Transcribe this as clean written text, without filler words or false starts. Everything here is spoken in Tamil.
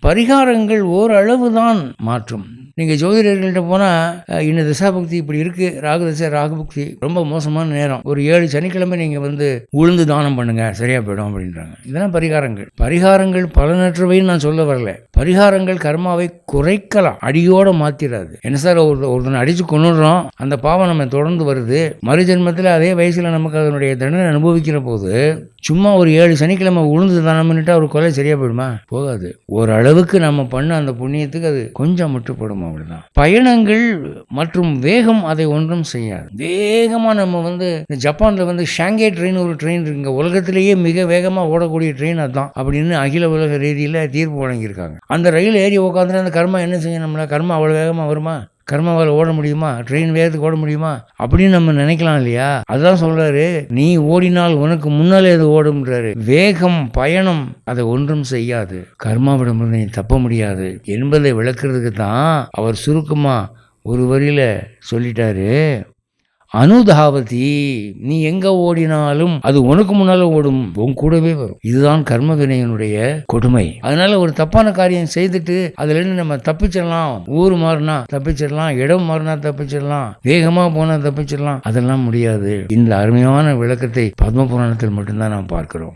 பரிகாரங்கள் ஓரளவு தான் மாற்றும். நீங்கள் ஜோதிடர்கள்ட்ட போனால் இந்த திசாபக்தி இப்படி இருக்குது, ராகு திசை ராகுபக்தி ரொம்ப மோசமான நேரம், ஒரு 7 சனிக்கிழமை நீங்கள் உளுந்து தானம் பண்ணுங்கள் சரியாக போயிடும் அப்படின்றாங்க. இதெல்லாம் பரிகாரங்கள் பலனற்றவைன்னு நான் சொல்ல வரல. பரிகாரங்கள் கர்மாவை குறைக்கலாம், அடியோடு மாற்றிடாது. என்ன சார், ஒருத்தனை அடித்து கொண்டுடுறோம், அந்த பாவம் நம்ம தொடர்ந்து வருது, மறு ஜென்மத்தில் அதே வயசில் நமக்கு அதனுடைய தண்டனை அனுபவிக்கிற போது சும்மா ஒரு 7 சனிக்கிழமை உளுந்து தானம் பண்ணிட்டு அவர் கொலை சரியாக போயிடுமா? போகாது. ஓரளவுக்கு நம்ம பண்ண அந்த புண்ணியத்துக்கு அது கொஞ்சம் முட்டுப்படும், அவ்வளவுதான். பயணங்கள் மற்றும் வேகம் அதை ஒன்றும் செய்யாது. வேகமாக நம்ம ஜப்பானில் ஷாங்கே ட்ரெயின் ஒரு ட்ரெயின் இருக்குங்க, உலகத்திலேயே மிக வேகமாக ஓடக்கூடிய ட்ரெயின் அதுதான் அப்படின்னு அகில உலக ரீதியில் தீர்ப்பு வழங்கியிருக்காங்க. அந்த ரயில் ஏறி உட்காந்துட்டு அந்த கர்மா என்ன செய்யும்? நம்மள கர்மா அவ்வளோ வேகமாக வருமா? கர்மாவால் ஓட முடியுமா? ட்ரெயின் வேகத்துக்கு ஓட முடியுமா அப்படின்னு நம்ம நினைக்கலாம் இல்லையா? அதுதான் சொல்றாரு, நீ ஓடினால் உனக்கு முன்னாலே அது ஓடும்ன்றாரு. வேகம் பயணம் அதை ஒன்றும் செய்யாது, கர்மாவிடமிருந்து நீ தப்ப முடியாது என்பதை விளக்குறதுக்கு தான் அவர் சுருக்கமா ஒரு வரியில சொல்லிட்டாரு, அனுதாவதி, நீ எங்க ஓடினாலும் அது உனக்கு முன்னால ஓடும், உன் கூடவே வரும். இதுதான் கர்ம வினையினுடைய கொடுமை. அதனால ஒரு தப்பான காரியம் செய்துட்டு அதுல இருந்து நம்ம தப்பிச்சிடலாம், ஊர் மாறினா தப்பிச்சிடலாம், இடம் மாறினா தப்பிச்சிடலாம், வேகமா போனா தப்பிச்சிடலாம், அதெல்லாம் முடியாது. இந்த அருமையான விளக்கத்தை பத்ம புராணத்தில் மட்டும்தான் நாம் பார்க்கிறோம்.